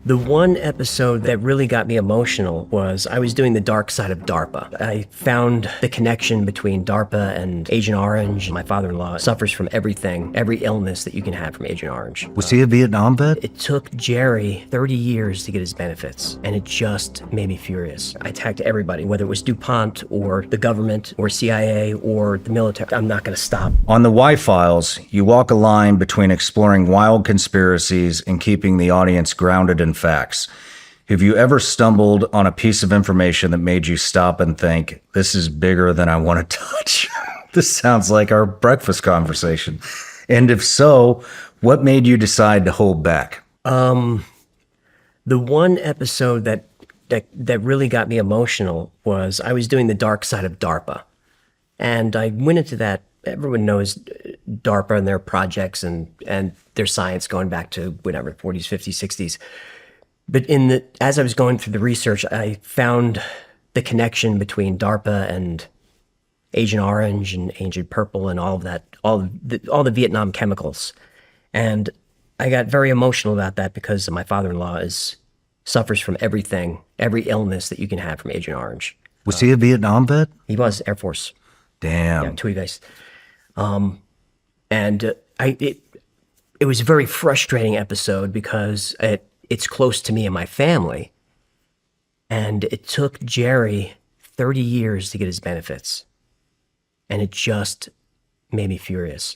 The one episode that really got me emotional was I was doing the dark side of DARPA. I found the connection between DARPA and Agent Orange. My father-in-law suffers from everything, every illness that you can have from Agent Orange. Was he a Vietnam vet? It took Jerry 30 years to get his benefits, and it just made me furious. I attacked everybody, whether it was DuPont or the government or CIA or the military. I'm not going to stop. On the Y-Files, you walk a line between exploring wild conspiracies and keeping the audience grounded in facts. Have you ever stumbled on a piece of information that made you stop and think, this is bigger than I want to touch? This sounds like our breakfast conversation. And if so, what made you decide to hold back? The one episode that really got me emotional was I was doing the dark side of DARPA. And I went into that. Everyone knows DARPA and their projects and their science going back to whatever, 40s, 50s, 60s. But as I was going through the research, I found the connection between DARPA and Agent Orange and Agent Purple and all of that, all the Vietnam chemicals. And I got very emotional about that because my father-in-law suffers from everything, every illness that you can have from Agent Orange. Was he a Vietnam vet? He was Air Force. Damn. Yeah, TUI base. It was a very frustrating episode because it's close to me and my family. And it took Jerry 30 years to get his benefits. And it just made me furious.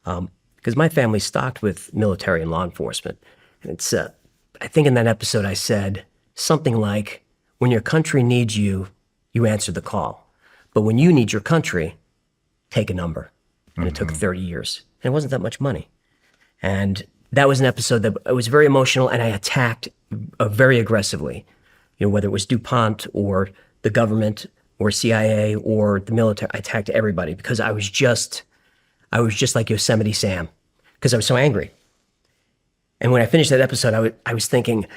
Because my family's stocked with military and law enforcement. And I think in that episode I said something like, when your country needs you, you answer the call. But when you need your country, take a number. And it took 30 years. And it wasn't that much money. And that was an episode that was very emotional, and I attacked very aggressively. You know, whether it was DuPont or the government or CIA or the military, I attacked everybody because I was just like Yosemite Sam because I was so angry. And when I finished that episode, I was thinking,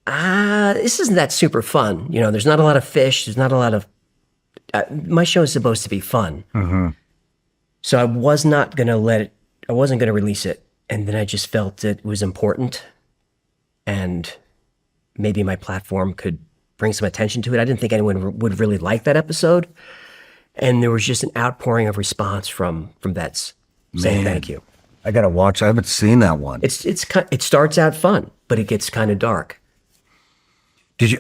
this isn't that super fun. You know, there's not a lot of fish. There's not a lot of, my show is supposed to be fun. Mm-hmm. So I wasn't going to release it. And then I just felt it was important and maybe my platform could bring some attention to it. I didn't think anyone would really like that episode. And there was just an outpouring of response from vets saying thank you. I got to watch. I haven't seen that one. It starts out fun, but it gets kind of dark. Did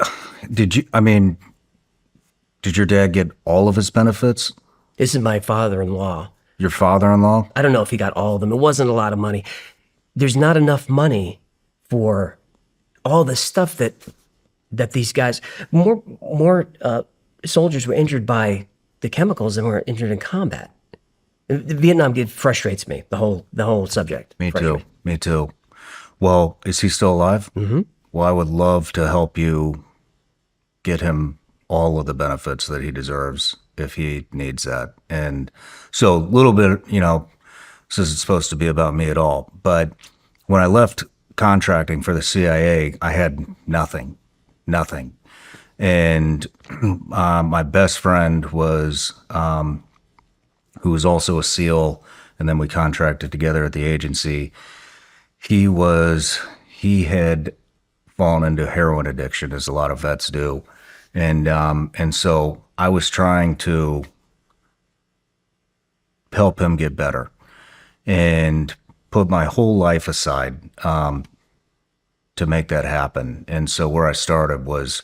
your dad get all of his benefits? This is my father-in-law. Your father-in-law? I don't know if he got all of them. It wasn't a lot of money. There's not enough money for all the stuff that these guys, more soldiers were injured by the chemicals than were injured in combat. The Vietnam frustrates me, the whole subject. Me too. Well, is he still alive? Mm-hmm. Well, I would love to help you get him all of the benefits that he deserves if he needs that. And so a little bit, this isn't supposed to be about me at all, but when I left contracting for the CIA, I had nothing. And my best friend was, who was also a SEAL, and then we contracted together at the agency. He had fallen into heroin addiction, as a lot of vets do. And so I was trying to help him get better and put my whole life aside to make that happen. And so where I started was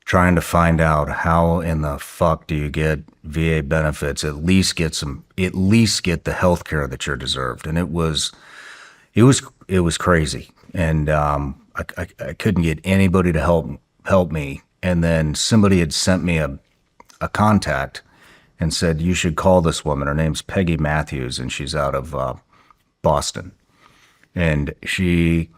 trying to find out how in the fuck do you get VA benefits, at least get the health care that you're deserved. And it was crazy. And I couldn't get anybody to help me. And then somebody had sent me a contact and said, you should call this woman. Her name's Peggy Matthews, and she's out of Boston. And she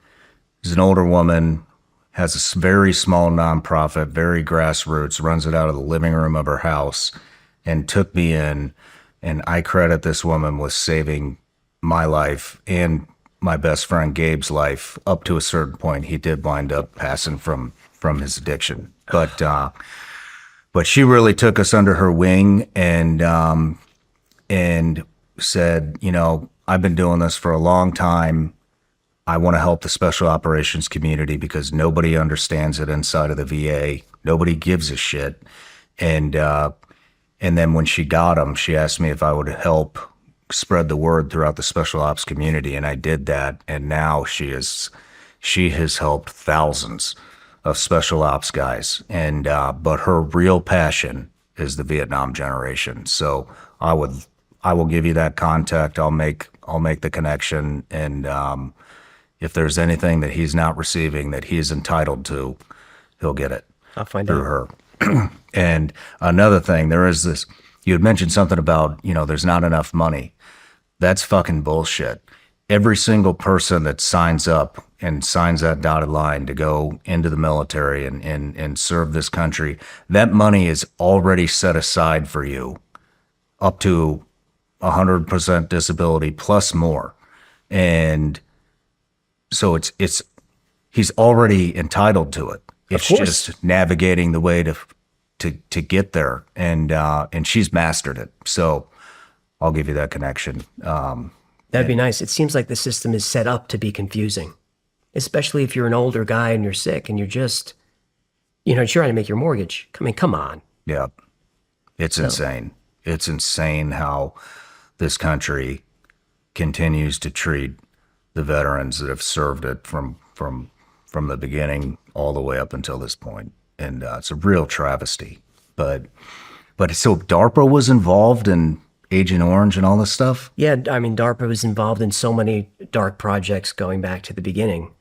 is an older woman, has a very small nonprofit, very grassroots, runs it out of the living room of her house, and took me in. And I credit this woman with saving my life and my best friend Gabe's life. Up to a certain point, he did wind up passing from his addiction. But she really took us under her wing and said, I've been doing this for a long time. I want to help the special operations community because nobody understands it inside of the VA. Nobody gives a shit. And then when she got him, she asked me if I would help spread the word throughout the special ops community, and I did that. And now she has helped thousands of special ops guys. And but her real passion is the Vietnam generation. So I will give you that contact. I'll make the connection, and if there's anything that he's not receiving that he's entitled to, he'll get it. I'll find through out. her. And another thing, there is this, you had mentioned something about, there's not enough money. That's fucking bullshit. Every single person that signs up and signs that dotted line to go into the military and serve this country, that money is already set aside for you up to 100% disability plus more. And so he's already entitled to it. It's just navigating the way to get there, and she's mastered it. So I'll give you that connection. That'd be nice. It seems like the system is set up to be confusing, especially if you're an older guy and you're sick and you're just, trying to make your mortgage. I mean, come on. Yeah, it's insane. It's insane how this country continues to treat the veterans that have served it from the beginning all the way up until this point. And it's a real travesty. But so DARPA was involved in Agent Orange and all this stuff? Yeah, I mean, DARPA was involved in so many dark projects going back to the beginning.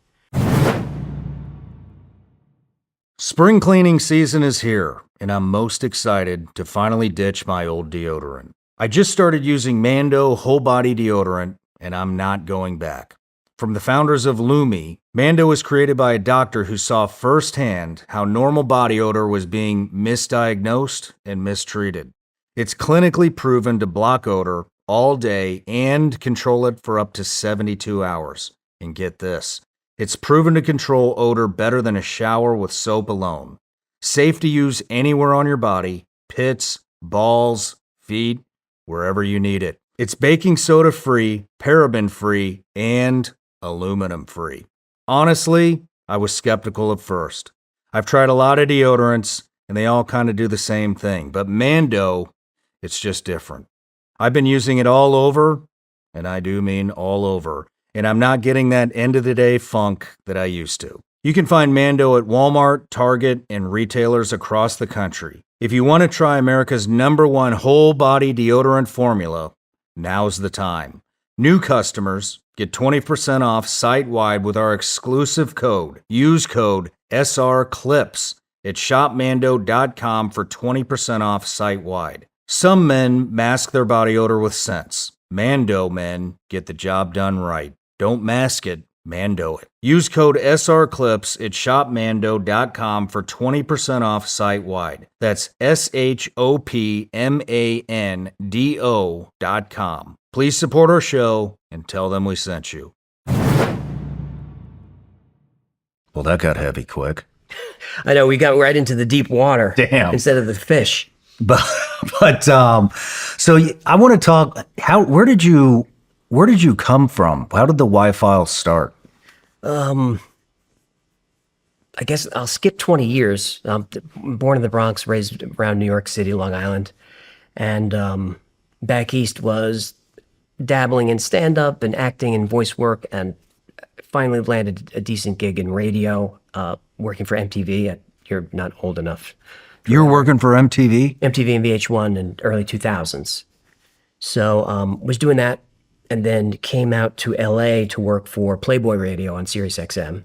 Spring cleaning season is here, and I'm most excited to finally ditch my old deodorant. I just started using Mando whole body deodorant, and I'm not going back. From the founders of Lumi, Mando was created by a doctor who saw firsthand how normal body odor was being misdiagnosed and mistreated. It's clinically proven to block odor all day and control it for up to 72 hours. And get this, it's proven to control odor better than a shower with soap alone. Safe to use anywhere on your body, pits, balls, feet, wherever you need it. It's baking soda free, paraben free, and aluminum free. Honestly, I was skeptical at first. I've tried a lot of deodorants, and they all kind of do the same thing. But Mando, it's just different. I've been using it all over, and I do mean all over, and I'm not getting that end of the day funk that I used to. You can find Mando at Walmart, Target, and retailers across the country. If you want to try America's #1 whole body deodorant formula, now's the time. New customers get 20% off site-wide with our exclusive code. Use code SRCLIPS at shopmando.com for 20% off site-wide. Some men mask their body odor with scents. Mando men get the job done right. Don't mask it, Mando it. Use code SRCLIPS at shopmando.com for 20% off site-wide. That's SHOPMANDO.com. Please support our show and tell them we sent you. Well, that got heavy quick. I know, we got right into the deep water. Damn. Instead of the fish. But so I want to talk. Where did you come from? How did the Y-Files start? I guess I'll skip 20 years. Born in the Bronx, raised around New York City, Long Island, and back east was dabbling in stand-up and acting and voice work, and finally landed a decent gig in radio, working for MTV. You're not old enough. You were working for MTV? MTV and VH1 in early 2000s. So was doing that, and then came out to LA to work for Playboy Radio on Sirius XM.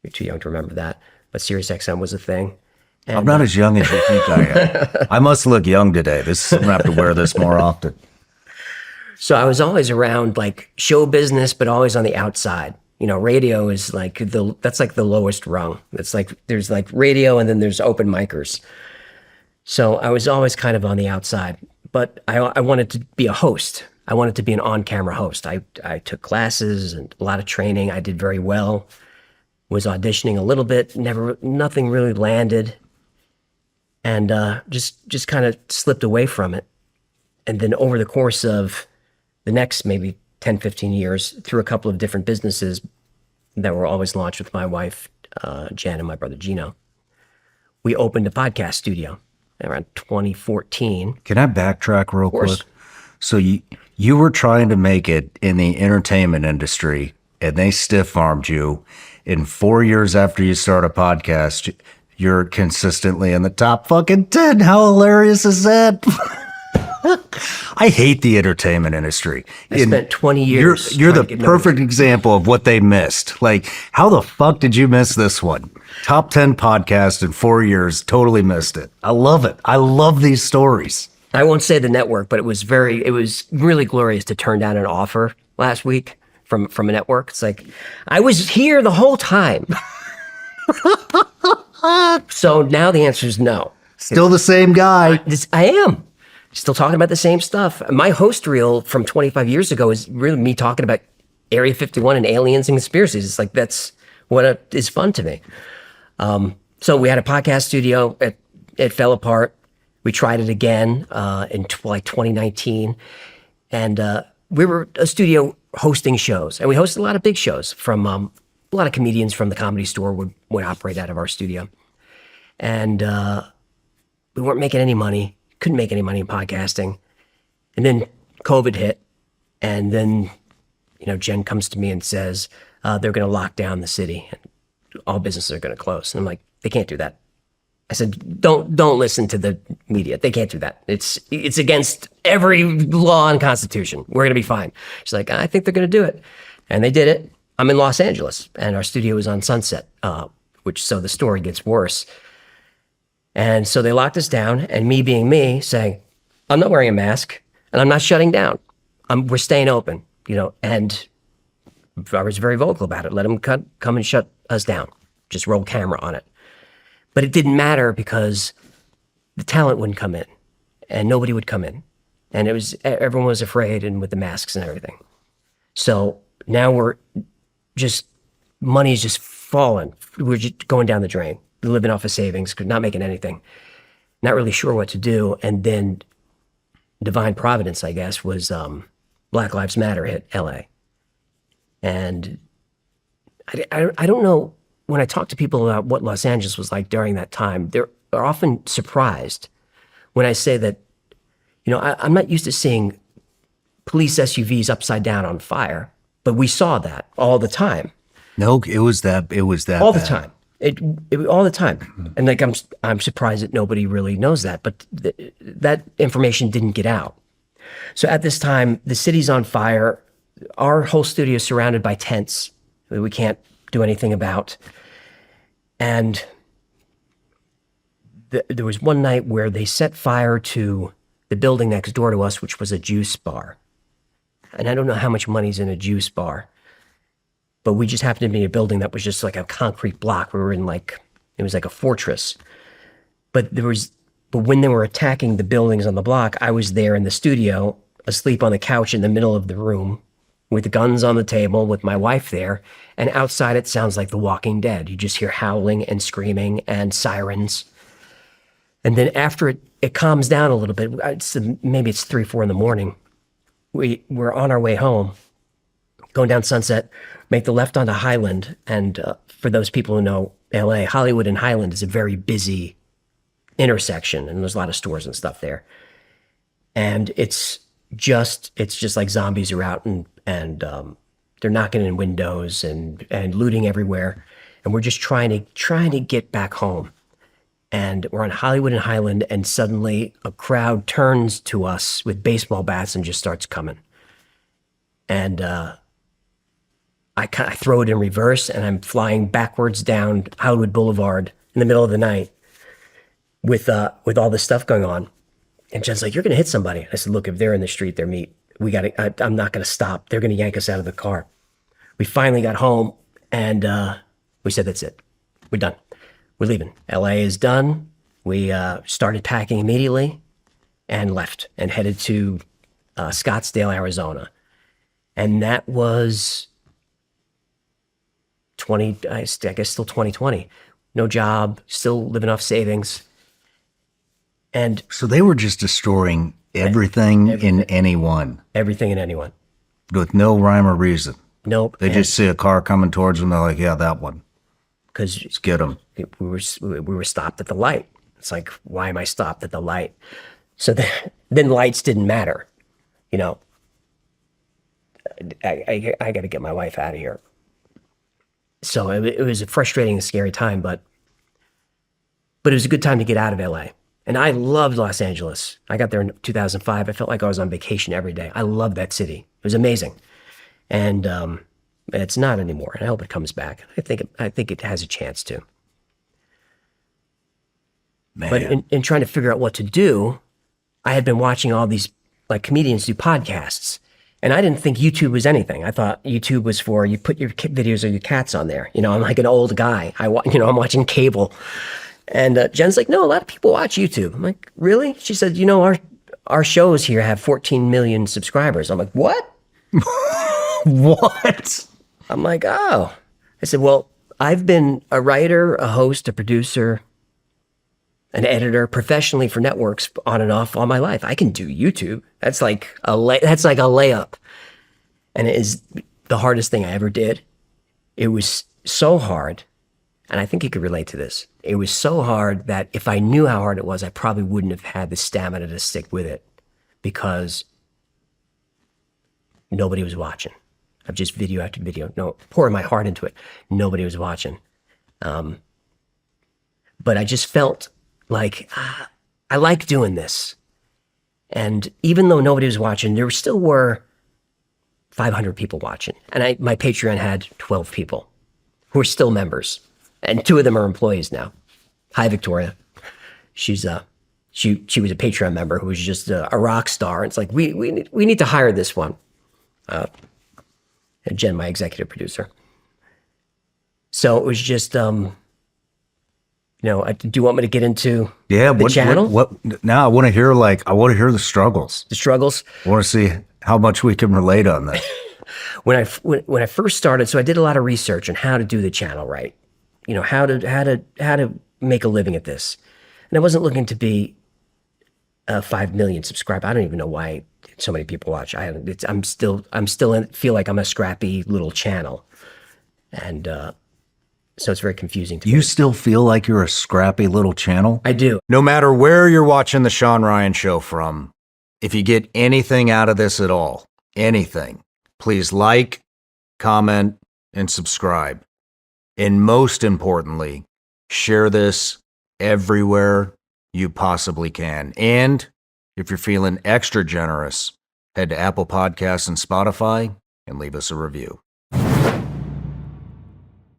You're too young to remember that, but Sirius XM was a thing. And, I'm not as young as you think I am. I must look young today. I'm going to have to wear this more often. So I was always around like show business, but always on the outside. Radio is like that's like the lowest rung. It's like there's like radio and then there's open micers. So I was always kind of on the outside, but I wanted to be a host. I wanted to be an on-camera host. I took classes and a lot of training. I did very well. Was auditioning a little bit. Nothing really landed, and just kind of slipped away from it. And then over the course of the next maybe 10, 15 years through a couple of different businesses that were always launched with my wife, Jen, and my brother, Gino. We opened a podcast studio around 2014. Can I backtrack real course. quick? So you were trying to make it in the entertainment industry, and they stiff-armed you. And 4 years after you start a podcast, you're consistently in the top fucking 10. How hilarious is that? I hate the entertainment industry. I spent 20 years. You're the perfect example of what they missed. Like, how the fuck did you miss this one? Top 10 podcast in 4 years, totally missed it. I love it. I love these stories. I won't say the network, but it was really glorious to turn down an offer last week from a network. It's like, I was here the whole time. So now the answer is no. Still the same guy. I am. Still talking about the same stuff. My host reel from 25 years ago is really me talking about Area 51 and aliens and conspiracies. It's like, that's what is fun to me. So we had a podcast studio. It fell apart. We tried it again in 2019. And we were a studio hosting shows. And we hosted a lot of big shows from a lot of comedians from the Comedy Store would operate out of our studio. And we weren't making any money. Couldn't make any money in podcasting. And then COVID hit. And then, Jen comes to me and says, they're going to lock down the city and all businesses are going to close. And I'm like, they can't do that. I said, don't listen to the media. They can't do that. It's against every law and constitution. We're going to be fine. She's like, I think they're going to do it. And they did it. I'm in Los Angeles and our studio is on Sunset, so the story gets worse. And so they locked us down, and me being me, saying, I'm not wearing a mask, and I'm not shutting down. We're staying open, and I was very vocal about it. Let them come and shut us down. Just roll camera on it. But it didn't matter because the talent wouldn't come in, and nobody would come in. And everyone was afraid, and with the masks and everything. So now money's just falling. We're just going down the drain. Living off of savings, not making anything, not really sure what to do. And then divine providence, I guess, was Black Lives Matter hit LA. And I don't know, when I talk to people about what Los Angeles was like during that time, they're often surprised when I say that, I'm not used to seeing police SUVs upside down on fire, but we saw that all the time. No, it was that all bad. the time. It all the time. And like, I'm surprised that nobody really knows that, but that information didn't get out. So at this time, the city's on fire. Our whole studio is surrounded by tents that we can't do anything about. And there was one night where they set fire to the building next door to us, which was a juice bar. And I don't know how much money's in a juice bar, but we just happened to be in a building that was just like a concrete block. We were in it was like a fortress. But when they were attacking the buildings on the block, I was there in the studio, asleep on the couch in the middle of the room, with guns on the table, with my wife there. And outside it sounds like The Walking Dead. You just hear howling and screaming and sirens. And then after it calms down a little bit, maybe it's 3, 4 in the morning, we're on our way home, going down Sunset, make the left onto Highland. And for those people who know LA, Hollywood and Highland is a very busy intersection, and there's a lot of stores and stuff there. And it's just like zombies are out, and they're knocking in windows and looting everywhere. And we're just trying to get back home. And we're on Hollywood and Highland, and suddenly a crowd turns to us with baseball bats and just starts coming. And I throw it in reverse, and I'm flying backwards down Hollywood Boulevard in the middle of the night with all this stuff going on. And Jen's like, "You're going to hit somebody." I said, "Look, if they're in the street, they're meat. I'm not going to stop. They're going to yank us out of the car." We finally got home, and we said, "That's it. We're done. We're leaving. LA is done." We started packing immediately and left and headed to Scottsdale, Arizona. And that was I guess still 2020. No job, still living off savings. And so they were just destroying everything in anyone. Everything and anyone. with no rhyme or reason. Nope. They just see a car coming towards them. They're like, yeah, that one. Because Let's get them. we were stopped at the light. It's like, why am I stopped at the light? So then lights didn't matter. You know, I got to get my wife out of here. So it was a frustrating and scary time, but it was a good time to get out of LA. And I loved Los Angeles. I got there in 2005. I felt like I was on vacation every day. I loved that city. It was amazing. And it's not anymore. And I hope it comes back. I think it has a chance to. Man. But in trying to figure out what to do, I had been watching all these like comedians do podcasts. And I didn't think YouTube was anything. I thought YouTube was for you put your videos or your cats on there. You know, I'm like an old guy. I'm watching cable. And Jen's like, no, a lot of people watch YouTube. I'm like, really? She said, you know, our shows here have 14 million subscribers. I'm like, what? What? I'm like, oh. I said, well, I've been a writer, a host, a producer, an editor professionally for networks on and off all my life. I can do YouTube. That's like a layup. And it is the hardest thing I ever did. It was so hard. And I think you could relate to this. It was so hard that if I knew how hard it was, I probably wouldn't have had the stamina to stick with it because nobody was watching. Of just video after video, pouring my heart into it. Nobody was watching. But I just felt like I like doing this. And even though nobody was watching, there still were 500 people watching. And my Patreon had 12 people who are still members. And 2 of them are employees now. Hi, Victoria. She's she was a Patreon member who was just a rock star. It's like we need to hire this one. And Jen, my executive producer. So it was just do you want me to get into the channel? What now? I want to hear the struggles. The struggles. I want to see how much we can relate on this. When I first started, so I did a lot of research on how to do the channel right. You know, how to make a living at this. And I wasn't looking to be 5 million subscribers. I don't even know why so many people watch. I'm still feel like I'm a scrappy little channel. And so it's very confusing to me. You still feel like you're a scrappy little channel? I do. No matter where you're watching the Shawn Ryan Show from, if you get anything out of this at all, anything, please like, comment, and subscribe. And most importantly, share this everywhere you possibly can. And if you're feeling extra generous, head to Apple Podcasts and Spotify and leave us a review.